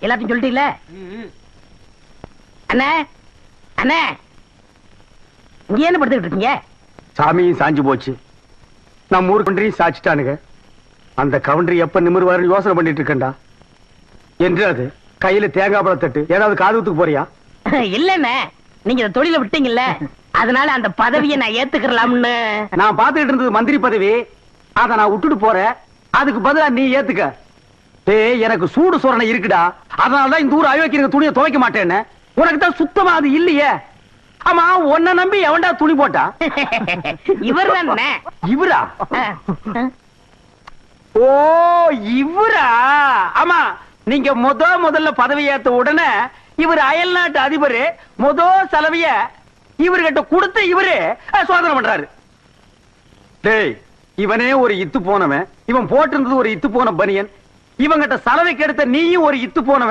எல்லாத்தையும் சொல்லிட்டீங்களே? அண்ணே அண்ணே, இங்க என்ன படுத்துக்கிட்டு இருக்கீங்க? சாமியும் சாஞ்சு போச்சு, நம்ம ஊர் கவுண்டரையும் சாச்சிட்டானுங்க. அந்த கவுண்டரி எப்ப நிமிர்வாருன்னு யோசனை பண்ணிட்டு இருக்கேன்டா. என்று அது கையில தேங்காய் பழம் தட்டு, ஏதாவது காதுத்துக்கு போறியா? இல்லண்ணே, நீங்க இந்த தொழில விட்டீங்கல்ல, அதனால அந்த பதவியை நான் ஏத்துக்கலாம்னு. நான் பாத்துக்கிட்டு இருந்தது மந்திரி பதவி, அத நான் விட்டுட்டு போறேன். அதுக்கு பதிலா நீ ஏத்துக்க. ஏய், எனக்கு சூடு சொரணை இருக்குடா, அதனாலதான் இந்த ஊர் அயோக்கிய துணியை துவைக்க மாட்டேன்னு. உனக்கு தான் சுத்தமா அது இல்லையே. ஆமா, உன்னை நம்பி எவன்டா துணி போட்டா? இவர் தானே. இவரா? ஓ, இவரா? ஆமா, நீங்க முதல்ல பதவி ஏத்த உடனே இவர் அயல் நாட்டு அதிபர் செலவிய இவர்கிட்ட கொடுத்து இவரு சோதனை பண்றாரு. டேய், இவனே ஒரு இத்து போனவன், இவன் போட்டிருந்தது ஒரு இத்து போன பனியன், இவங்கிட்ட சலவைக்கு எடுத்த நீயும் ஒரு இத்து போனவன்.